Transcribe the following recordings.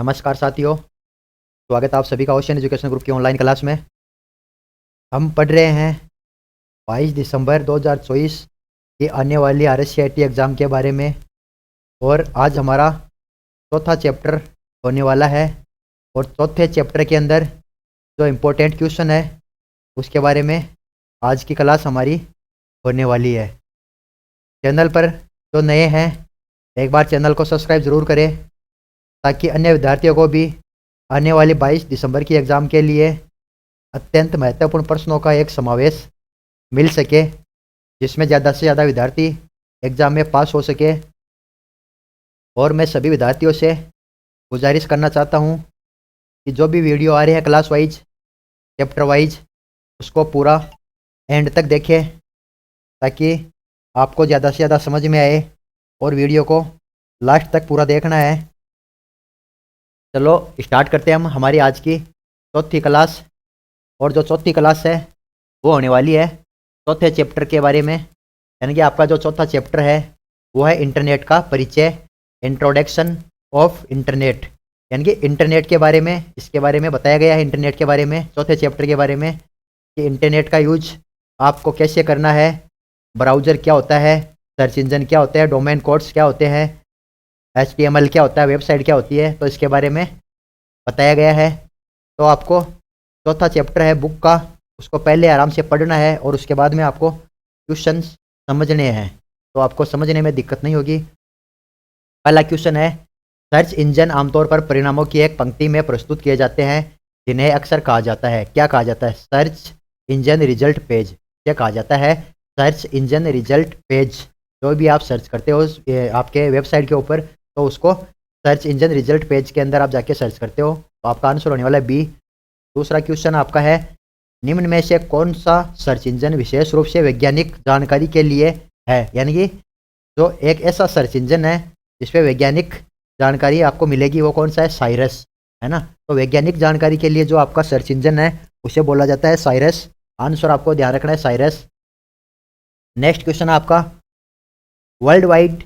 नमस्कार साथियों, स्वागत है आप सभी का ओशन एजुकेशन ग्रुप की ऑनलाइन क्लास में। हम पढ़ रहे हैं 22 दिसंबर 2024 की आने वाली RSCIT एग्ज़ाम के बारे में और आज हमारा चौथा चैप्टर होने वाला है और चौथे चैप्टर के अंदर जो इम्पोर्टेंट क्वेश्चन है उसके बारे में आज की क्लास हमारी होने वाली है। चैनल पर जो नए हैं एक बार चैनल को सब्सक्राइब ज़रूर करें ताकि अन्य विद्यार्थियों को भी आने वाली 22 दिसंबर की एग्ज़ाम के लिए अत्यंत महत्वपूर्ण प्रश्नों का एक समावेश मिल सके, जिसमें ज़्यादा से ज़्यादा विद्यार्थी एग्ज़ाम में पास हो सके। और मैं सभी विद्यार्थियों से गुजारिश करना चाहता हूं कि जो भी वीडियो आ रही है क्लास वाइज, चैप्टर वाइज, उसको पूरा एंड तक देखें ताकि आपको ज़्यादा से ज़्यादा समझ में आए और वीडियो को लास्ट तक पूरा देखना है। चलो स्टार्ट करते हैं हम हमारी आज की चौथी क्लास। और जो चौथी क्लास है वो होने वाली है चौथे चैप्टर के बारे में, यानी कि आपका जो चौथा चैप्टर है वो है इंटरनेट का परिचय, इंट्रोडक्शन ऑफ इंटरनेट, यानी कि इंटरनेट के बारे में, इसके बारे में बताया गया है। इंटरनेट के बारे में चौथे चैप्टर के बारे में कि इंटरनेट का यूज आपको कैसे करना है, ब्राउज़र क्या होता है, सर्च इंजन क्या होता है, डोमेन कोड्स क्या होते हैं, HTML क्या होता है, वेबसाइट क्या होती है, तो इसके बारे में बताया गया है। तो आपको चौथा चैप्टर है बुक का, उसको पहले आराम से पढ़ना है और उसके बाद में आपको क्वेश्चन समझने हैं, तो आपको समझने में दिक्कत नहीं होगी। पहला क्वेश्चन है, सर्च इंजन आमतौर पर परिणामों की एक पंक्ति में प्रस्तुत किए जाते हैं जिन्हें अक्सर कहा जाता है, क्या कहा जाता है? सर्च इंजन रिजल्ट पेज, क्या कहा जाता है? Search engine result page. जो भी आप सर्च करते हो आपके वेबसाइट के ऊपर, तो उसको सर्च इंजन रिजल्ट पेज के अंदर आप जाके सर्च करते हो, तो आपका आंसर होने वाला है बी। दूसरा क्वेश्चन आपका है, निम्न में से कौन सा सर्च इंजन विशेष रूप से वैज्ञानिक जानकारी के लिए है? यानी कि जो एक ऐसा सर्च इंजन है जिसपे वैज्ञानिक जानकारी आपको मिलेगी, वो कौन सा है? साइरस, है ना। तो वैज्ञानिक जानकारी के लिए जो आपका सर्च इंजन है उसे बोला जाता है साइरस। आंसर आपको ध्यान रखना है साइरस। नेक्स्ट क्वेश्चन आपका, वर्ल्ड वाइड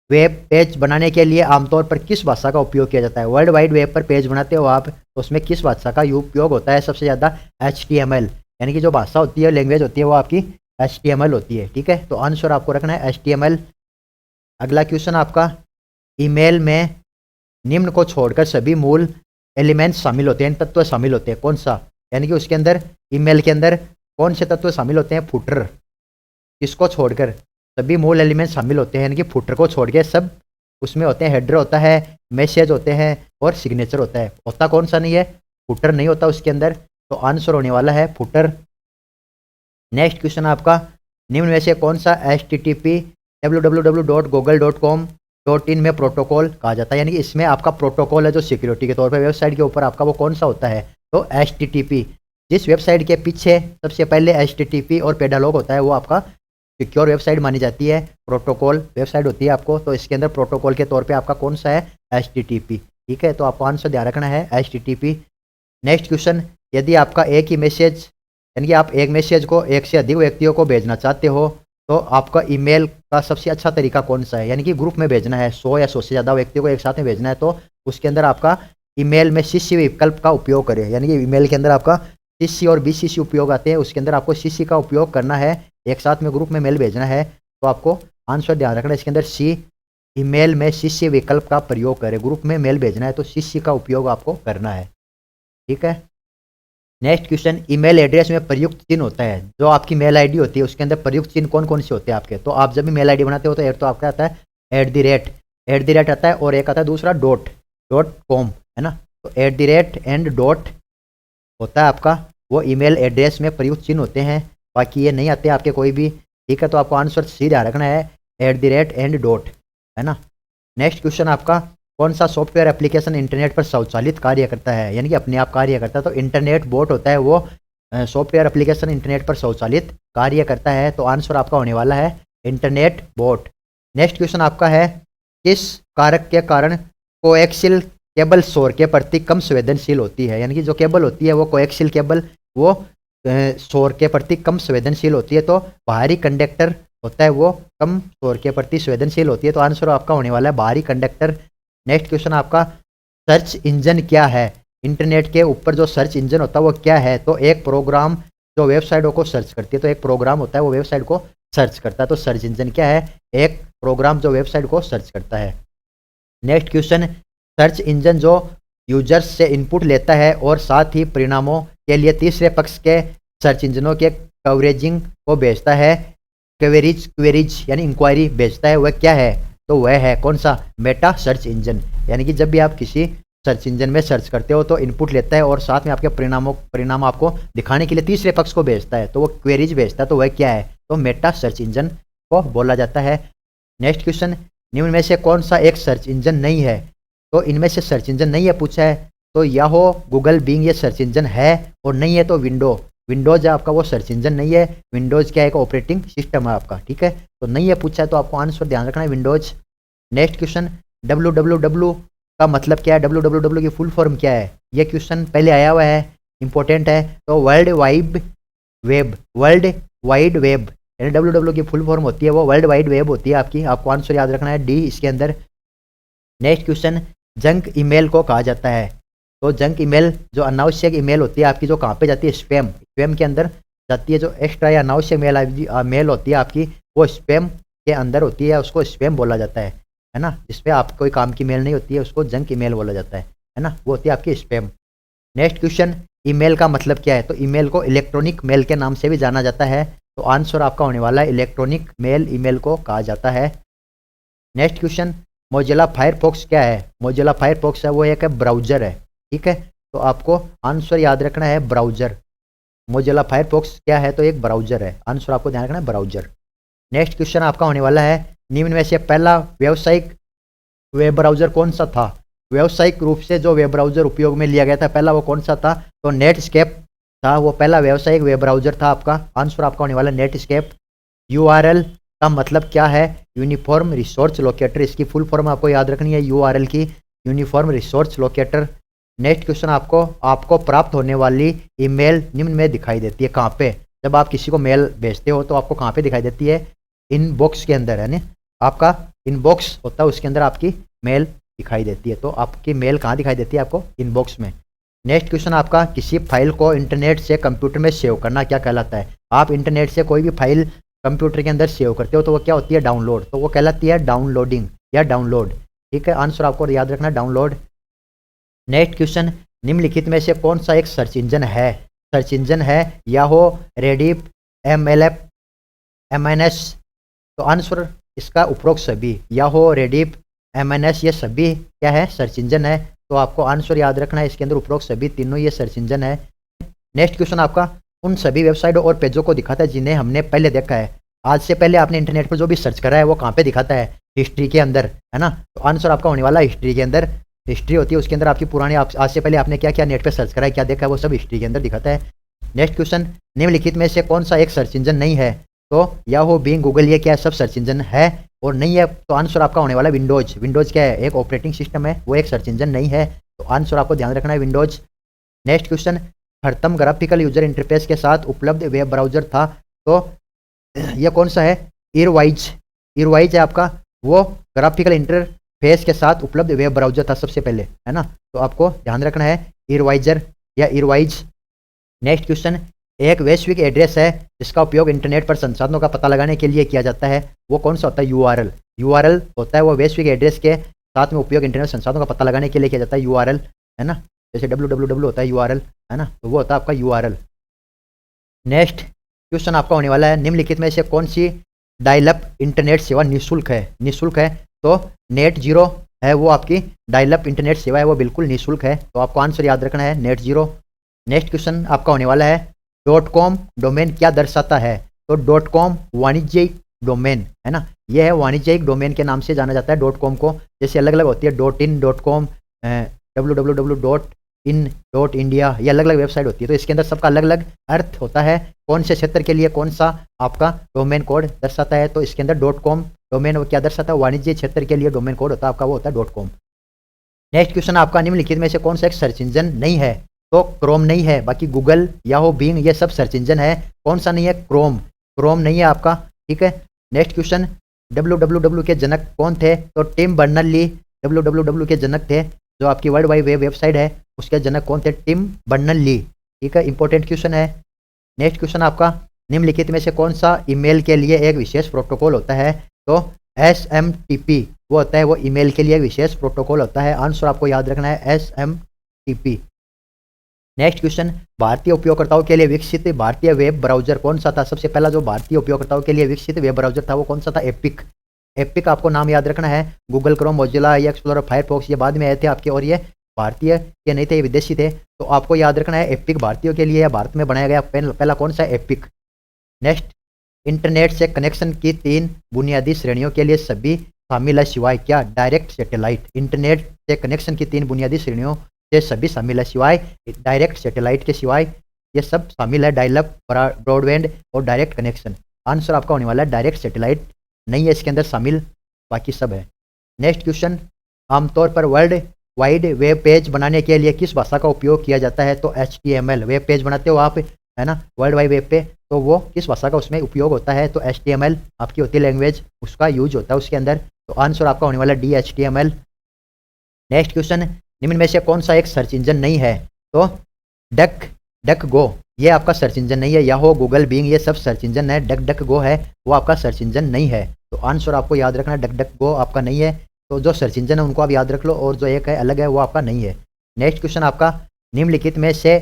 वेब पेज बनाने के लिए आमतौर पर किस भाषा का उपयोग किया जाता है? वर्ल्ड वाइड वेब पर पेज बनाते हो आप, तो उसमें किस भाषा का उपयोग होता है? सबसे ज़्यादा HTML, यानी कि जो भाषा होती है, लैंग्वेज होती है, वो आपकी HTML होती है। ठीक है, तो आंसर आपको रखना है HTML। अगला क्वेश्चन आपका, ईमेल में निम्न को छोड़कर सभी मूल एलिमेंट्स शामिल होते हैं, तत्व शामिल होते हैं, कौन सा? यानी कि उसके अंदर, ईमेल के अंदर कौन से तत्व शामिल होते हैं? फुटर। किसको छोड़कर? सभी मूल एलिमेंट शामिल होते हैं, यानी कि फुटर को छोड़ के सब उसमें होते हैं। हेडर होता है, मैसेज होते हैं और सिग्नेचर होता है। होता कौन सा नहीं है? फुटर नहीं होता उसके अंदर, तो आंसर होने वाला है फुटर। नेक्स्ट क्वेश्चन आपका, निम्न में से कौन सा HTTP www.google.com.in में प्रोटोकॉल कहा जाता है? यानी कि इसमें आपका प्रोटोकॉल है जो सिक्योरिटी के तौर पर वेबसाइट के ऊपर आपका, वो कौन सा होता है? तो HTTP। जिस वेबसाइट के पीछे सबसे पहले HTTP और पेडालॉग होता है, वो आपका सिक्योर वेबसाइट मानी जाती है, प्रोटोकॉल वेबसाइट होती है आपको। तो इसके अंदर प्रोटोकॉल के तौर पे आपका कौन सा है? HTTP। ठीक है, तो आपको आंसर ध्यान रखना है HTTP। नेक्स्ट क्वेश्चन, यदि आपका एक ही मैसेज, यानी कि आप एक मैसेज को एक से अधिक व्यक्तियों को भेजना चाहते हो, तो आपका ईमेल का सबसे अच्छा तरीका कौन सा है? यानी कि ग्रुप में भेजना है, 100 या 100 से ज़्यादा व्यक्तियों को एक साथ में भेजना है, तो उसके अंदर आपका ईमेल में CC विकल्प का उपयोग करें। यानी कि ईमेल के अंदर आपका CC और BCC उपयोग आते हैं, उसके अंदर आपको CC का उपयोग करना है। एक साथ में ग्रुप में मेल भेजना है, तो आपको आंसर ध्यान रखना है इसके अंदर सी। ईमेल में CC विकल्प का प्रयोग करें, ग्रुप में मेल भेजना है तो CC का उपयोग आपको करना है। ठीक है। नेक्स्ट क्वेश्चन, ईमेल एड्रेस में प्रयुक्त चिन्ह होता है, जो आपकी मेल आईडी होती है उसके अंदर प्रयुक्त चिन्ह कौन कौन से होते हैं आपके? तो आप जब भी मेल आईडी बनाते हो तो एक तो आपका आता है @ आता है और एक आता है दूसरा .com, है ना। तो @ एंड डॉट होता है आपका, वो ईमेल एड्रेस में प्रयुक्त चिन्ह होते हैं, बाकी ये नहीं आते आपके कोई भी। ठीक है, तो आपको आंसर सी ध्यान रखना है @ एंड डॉट, है ना। नेक्स्ट क्वेश्चन आपका, कौन सा सॉफ्टवेयर एप्लीकेशन इंटरनेट पर स्वचालित कार्य करता है? यानी कि अपने आप कार्य करता है, तो इंटरनेट बोट होता है वो सॉफ्टवेयर एप्लीकेशन इंटरनेट पर स्वचालित कार्य करता है, तो आंसर आपका होने वाला है इंटरनेट बोट। नेक्स्ट क्वेश्चन आपका है, किस कारक के कारण कोएक्सियल केबल शोर के प्रति कम संवेदनशील होती है? यानी कि जो केबल होती है वो कोएक्सियल केबल, वो शोर के प्रति कम संवेदनशील होती है, तो बाहरी कंडक्टर होता है वो कम शोर के प्रति संवेदनशील होती है, तो आंसर आपका होने वाला है बाहरी कंडक्टर। नेक्स्ट क्वेश्चन आपका, सर्च इंजन क्या है, इंटरनेट के ऊपर जो सर्च इंजन होता है वो क्या है? तो एक प्रोग्राम जो वेबसाइटों को सर्च करती है, तो एक प्रोग्राम होता है वो वेबसाइट को सर्च करता है। तो सर्च इंजन क्या है? एक प्रोग्राम जो वेबसाइट को सर्च करता है। नेक्स्ट क्वेश्चन, सर्च इंजन जो यूजर्स से इनपुट लेता है और साथ ही परिणामों के लिए तीसरे पक्ष के सर्च इंजनों के कवरेजिंग को भेजता है, क्वेरीज यानी इंक्वायरी भेजता है, वह क्या है? तो वह है कौन सा? Meta search engine. यानी कि जब भी आप किसी सर्च इंजन में सर्च करते हो तो इनपुट लेता है और साथ में आपके परिणाम आपको दिखाने के लिए तीसरे पक्ष को भेजता है, तो वो क्वेरीज भेजता है, तो वह क्या है? तो मेटा सर्च इंजन को बोला जाता है। नेक्स्ट क्वेश्चन, निम्न में से कौन सा एक सर्च इंजन नहीं है? तो इनमें से सर्च इंजन नहीं है पूछा है, तो याहो, गूगल, बिंग ये सर्च इंजन है, और नहीं है तो विंडोज है आपका वो सर्च इंजन नहीं है। विंडोज क्या है? एक ऑपरेटिंग सिस्टम है आपका, ठीक है। तो नहीं है पूछा है, तो आपको आंसर ध्यान रखना है विंडोज। नेक्स्ट क्वेश्चन, www का मतलब क्या है? www की फुल फॉर्म क्या है? ये क्वेश्चन पहले आया हुआ है, इंपॉर्टेंट है। तो वर्ल्ड वाइड वेब यानी www की फुल फॉर्म होती है वो वर्ल्ड वाइड वेब होती है आपकी। आपको आंसर याद रखना है डी इसके अंदर। नेक्स्ट क्वेश्चन, जंक ईमेल को कहा जाता है। तो जंक ईमेल जो अनावश्यक ईमेल होती है आपकी, जो कहाँ पे जाती है? स्पैम के अंदर जाती है। जो एक्स्ट्रा या अनावश्यक मेल होती है आपकी, वो स्पैम के अंदर होती है, उसको स्पैम बोला जाता है ना। जिसपे आप कोई काम की मेल नहीं होती है उसको जंक ईमेल बोला जाता है ना, वो होती है आपकी स्पैम। नेक्स्ट क्वेश्चन, ईमेल का मतलब क्या है? तो ईमेल को इलेक्ट्रॉनिक मेल के नाम से भी जाना जाता है। तो आंसर आपका होने वाला है इलेक्ट्रॉनिक मेल, ईमेल को कहा जाता है। नेक्स्ट क्वेश्चन, मोजिला फायरफॉक्स क्या है? मोजिला फायरफॉक्स है वो एक ब्राउजर है, ठीक है। तो आपको आंसर याद रखना है ब्राउजर। मोजिला फायरफॉक्स क्या है? तो एक ब्राउजर है। आंसर आपको ध्यान रखना है ब्राउजर। नेक्स्ट क्वेश्चन आपका होने वाला है, निम्न में से पहला व्यावसायिक वेब ब्राउजर कौन सा था? व्यावसायिक रूप से जो वेब ब्राउजर उपयोग में लिया गया था पहला, वो कौन सा था? तो नेटस्केप था, वो पहला व्यावसायिक वेब ब्राउजर था आपका। आंसर आपका होने वाला है नेटस्केप। यूआरएल का मतलब क्या है? यूनिफॉर्म रिसोर्स लोकेटर, इसकी फुल फॉर्म आपको याद रखनी है यूआरएल की, uniform resource locator. Next question, आपको प्राप्त होने वाली ईमेल निम्न में दिखाई देती है कहाँ पे? जब आप किसी को मेल भेजते हो तो आपको कहाँ पे दिखाई देती है? इनबॉक्स के अंदर, है ना। आपका इनबॉक्स होता है, उसके अंदर आपकी मेल दिखाई देती है। तो आपकी मेल कहाँ दिखाई देती है? आपको इनबॉक्स में। नेक्स्ट क्वेश्चन आपका, किसी फाइल को इंटरनेट से कंप्यूटर में सेव करना क्या कहलाता है? आप इंटरनेट से कोई भी फाइल कंप्यूटर के अंदर सेव करते हो तो वो क्या होती है? डाउनलोड। तो वो कहलाती है डाउनलोडिंग या डाउनलोड, ठीक है। आंसर आपको याद रखना है डाउनलोड। नेक्स्ट क्वेश्चन, निम्नलिखित में से कौन सा एक सर्च इंजन है? सर्च इंजन है याहो, रेडिफ, एमएलएफ, एमएनएस। तो आंसर इसका उपरोक्त सभी, याहो, रेडिफ, एमएनएस, ये सभी क्या है? सर्च इंजन है। तो आपको आंसर याद रखना है इसके अंदर उपरोक्त सभी तीनों ये सर्च इंजन है। नेक्स्ट क्वेश्चन आपका उन सभी वेबसाइटों और पेजों को दिखाता है जिन्हें हमने पहले देखा है। आज से पहले आपने इंटरनेट पर जो भी सर्च करा है वो कहाँ पे दिखाता है? हिस्ट्री के अंदर, है ना। तो आंसर आपका होने वाला है हिस्ट्री के अंदर। हिस्ट्री होती है, उसके अंदर आपकी पुरानी आज से पहले आपने क्या क्या नेट पे सर्च करा है, क्या देखा है, वो सब हिस्ट्री के अंदर दिखाता है। नेक्स्ट क्वेश्चन, निम्नलिखित में से कौन सा एक सर्च इंजन नहीं है? तो याहू, बिंग, गूगल, ये क्या सब सर्च इंजन है और नहीं है? तो आंसर आपका होने वाला है विंडोज। विंडोज क्या है? एक ऑपरेटिंग सिस्टम है, वो एक सर्च इंजन नहीं है। तो आंसर आपको ध्यान रखना है विंडोज। नेक्स्ट क्वेश्चन, हरतम ग्राफिकल यूजर इंटरफेस के साथ उपलब्ध वेब ब्राउजर था। तो यह कौन सा है? इरवाइज है आपका, वो ग्राफिकल इंटरफेस के साथ उपलब्ध वेब ब्राउजर था सबसे पहले, है ना। तो आपको ध्यान रखना है इरवाइजर या इरवाइज। नेक्स्ट क्वेश्चन, एक वैश्विक एड्रेस है जिसका उपयोग इंटरनेट पर संसाधनों का पता लगाने के लिए किया जाता है, वो कौन सा होता है? यूआरएल। यूआरएल होता है वो वैश्विक एड्रेस के साथ में उपयोग इंटरनेट संसाधनों का पता लगाने के लिए किया जाता है, यूआरएल, है ना। जैसे www होता है यूआरएल, है ना, तो वो होता है आपका यूआरएल। नेक्स्ट क्वेश्चन आपका होने वाला है, निम्नलिखित में से कौन सी डायल अप इंटरनेट सेवा निःशुल्क है? निःशुल्क है तो नेट जीरो है, वो आपकी डायल अप इंटरनेट सेवा है, वो बिल्कुल निःशुल्क है। तो आपको आंसर याद रखना है नेट जीरो। नेक्स्ट क्वेश्चन आपका होने वाला है, .com डोमेन क्या दर्शाता है? तो .com वाणिज्यिक डोमेन, है ना, यह है वाणिज्यिक डोमेन के नाम से जाना जाता है .com को। जैसे अलग अलग होती है .in, .com, www.in.india, ये अलग अलग वेबसाइट होती है। तो इसके अंदर सबका अलग अलग अर्थ होता है, कौन से क्षेत्र के लिए कौन सा आपका डोमेन कोड दर्शाता है। तो इसके अंदर .com डोमेन क्या दर्शाता है? वाणिज्य क्षेत्र के लिए डोमेन कोड होता है आपका, वो होता है .com। नेक्स्ट क्वेश्चन आपका, निम्नलिखित में से कौन सा एक सर्च इंजन नहीं है? तो क्रोम नहीं है, बाकी गूगल, याहू, बिंग, ये सब सर्च इंजन है। कौन सा नहीं है? क्रोम नहीं है आपका, ठीक है। नेक्स्ट क्वेश्चन, www के जनक कौन थे? तो टिम बर्नर्स ली www के जनक थे। जो आपकी वर्ल्ड वाइड वेब वेबसाइट है उसके जनक कौन थे? Tim Berners Lee. ठीक है, इंपॉर्टेंट क्वेश्चन है। नेक्स्ट क्वेश्चन आपका, निम्नलिखित में से कौन सा ईमेल के लिए एक विशेष प्रोटोकॉल होता है? तो SMTP वो होता है, वो ईमेल के लिए विशेष प्रोटोकॉल होता है। आंसर आपको याद रखना है SMTP। नेक्स्ट क्वेश्चन, भारतीय उपयोगकर्ताओं के लिए विकसित भारतीय वेब ब्राउजर कौन सा था? सबसे पहला जो भारतीय उपयोगकर्ताओं के लिए विकसित वेब ब्राउजर था वो कौन सा था? एपिक। एपिक आपको नाम याद रखना है। Google Chrome, Mozilla, explorer, Firefox ये बाद में आए थे आपके, और ये भारतीय ये नहीं थे, ये विदेशी थे। तो आपको याद रखना है एपिक भारतीयों के लिए या भारत में बनाया गया पहला कौन सा? एपिक। नेक्स्ट, इंटरनेट से कनेक्शन की 3 बुनियादी श्रेणियों के लिए सभी शामिल है सिवाय क्या? Direct satellite. इंटरनेट से कनेक्शन की 3 बुनियादी श्रेणियों से सभी शामिल है सिवाय डायरेक्ट सैटेलाइट के, सिवाय ये सब शामिल है डायल-अप, ब्रॉडबैंड और डायरेक्ट कनेक्शन। आंसर आपका होने वाला है डायरेक्ट सैटेलाइट नहीं है इसके अंदर शामिल, बाकी सब है। नेक्स्ट क्वेश्चन, आमतौर पर वर्ल्ड वाइड वेब पेज बनाने के लिए किस भाषा का उपयोग किया जाता है? तो HTML। वेब पेज बनाते हो आप, है ना, वर्ल्ड वाइड वेब पे, तो वो किस भाषा का उसमें उपयोग होता है? तो HTML आपकी होती है लैंग्वेज, उसका यूज होता है उसके अंदर। तो आंसर आपका होने वाला D HTML। नेक्स्ट क्वेश्चन, निम्न में से कौन सा एक सर्च इंजन नहीं है? तो डक गो ये आपका सर्च इंजन नहीं है। याहो, गूगल, बिंग ये सब सर्च इंजन है। डक गो है वो आपका सर्च इंजन नहीं है। तो आंसर आपको याद रखना है डक गो आपका नहीं है। तो जो सर्च इंजन है उनको आप याद रख लो, और जो एक है अलग है वो आपका नहीं है। नेक्स्ट क्वेश्चन आपका, निम्नलिखित में से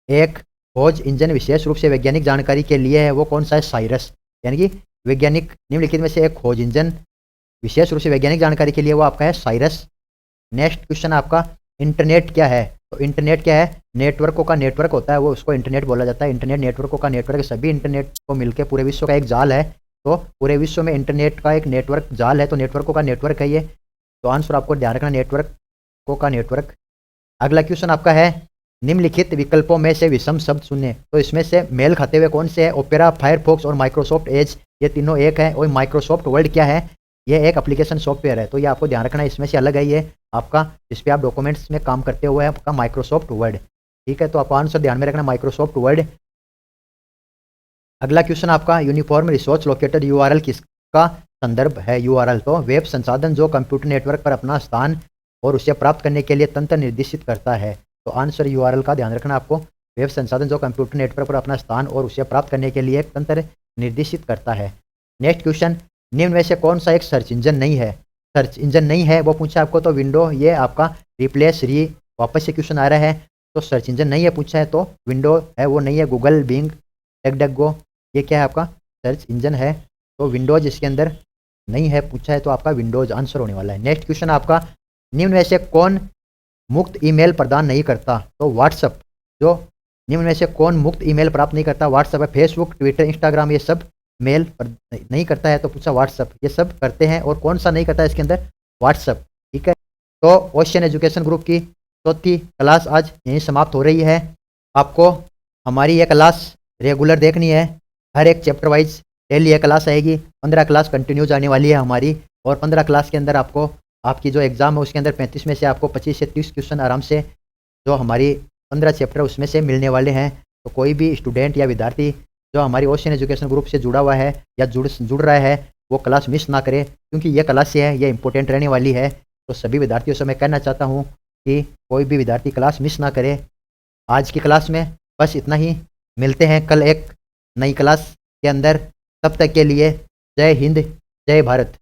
एक खोज इंजन विशेष रूप से वैज्ञानिक जानकारी के लिए है वो कौन सा है? साइरस। यानी कि वैज्ञानिक, निम्नलिखित में से एक खोज इंजन विशेष रूप से वैज्ञानिक जानकारी के लिए वो आपका है साइरस। नेक्स्ट क्वेश्चन आपका, इंटरनेट क्या है? तो इंटरनेट क्या है? नेटवर्कों का नेटवर्क होता है, वो उसको इंटरनेट बोला जाता है। इंटरनेट नेटवर्कों का नेटवर्क, सभी इंटरनेट को मिलकर पूरे विश्व का एक जाल है। तो पूरे विश्व में इंटरनेट का एक नेटवर्क जाल है, तो नेटवर्कों का नेटवर्क है ये। तो आंसर आपको ध्यान रखना, नेटवर्कों का नेटवर्क। अगला क्वेश्चन आपका है, निम्नलिखित विकल्पों में से विषम शब्द चुनें। तो इसमें से मेल खाते हुए कौन से है? ओपेरा, फायरफॉक्स और माइक्रोसॉफ्ट एज, ये तीनों एक है। और माइक्रोसॉफ्ट वर्ड क्या है? ये एक एप्लीकेशन सॉफ्टवेयर है, तो ये आपको ध्यान रखना है, इसमें से अलग है ये आपका, जिस पे आप डॉक्यूमेंट्स में काम करते हुए आपका माइक्रोसॉफ्ट वर्ड। ठीक है, तो आप आंसर ध्यान में रखना माइक्रोसॉफ्ट वर्ड। अगला क्वेश्चन आपका, यूनिफॉर्म रिसोर्स लोकेटर URL किसका संदर्भ है? URL तो वेब संसाधन जो कंप्यूटर नेटवर्क पर अपना स्थान और उसे प्राप्त करने के लिए तंत्र निर्देशित करता है। तो आंसर URL का ध्यान रखना आपको। वेब संसाधन जो कंप्यूटर नेटवर्क पर अपना स्थान और उसे प्राप्त करने के लिए एक तंत्र निर्देशित करता है। नेक्स्ट क्वेश्चन, निम्न में से कौन सा एक सर्च इंजन नहीं है? सर्च इंजन नहीं है वो पूछा आपको, तो विंडो ये आपका रिप्लेस वापस से क्वेश्चन आ रहा है। तो सर्च इंजन नहीं है पूछा है, तो विंडो है वो नहीं है। गूगल, बिंग, डक ये क्या है आपका? सर्च इंजन है। तो विंडोज इसके अंदर नहीं है पूछा है, तो आपका विंडोज आंसर होने वाला है। नेक्स्ट क्वेश्चन आपका, निम्न में से कौन मुक्त ईमेल प्रदान नहीं करता? तो व्हाट्सअप। जो निम्न में से कौन मुक्त ईमेल प्राप्त नहीं करता? व्हाट्सअप है। फेसबुक, ट्विटर, इंस्टाग्राम ये सब मेल पर नहीं करता है, तो पूछा व्हाट्सअप। ये सब करते हैं, और कौन सा नहीं करता है इसके अंदर? व्हाट्सअप। ठीक है, तो ओशियन एजुकेशन ग्रुप की चौथी क्लास आज यहीं समाप्त हो रही है। आपको हमारी ये क्लास रेगुलर देखनी है, हर एक चैप्टर वाइज डेली ये क्लास आएगी। 15 क्लास कंटिन्यू जाने वाली है हमारी, और 15 क्लास के अंदर आपको आपकी जो एग्ज़ाम है उसके अंदर 35 में से आपको 25 से 30 क्वेश्चन आराम से जो हमारी 15 चैप्टर उसमें से मिलने वाले हैं। तो कोई भी स्टूडेंट या विद्यार्थी जो हमारी ओशियन एजुकेशन ग्रुप से जुड़ा हुआ है या जुड़ रहा है वो क्लास मिस ना करे, क्योंकि ये क्लास है ये इंपॉर्टेंट रहने वाली है। तो सभी विद्यार्थियों से मैं कहना चाहता हूँ कि कोई भी विद्यार्थी क्लास मिस ना करे। आज की क्लास में बस इतना ही, मिलते हैं कल एक नई क्लास के अंदर। तब तक के लिए जय हिंद, जय भारत।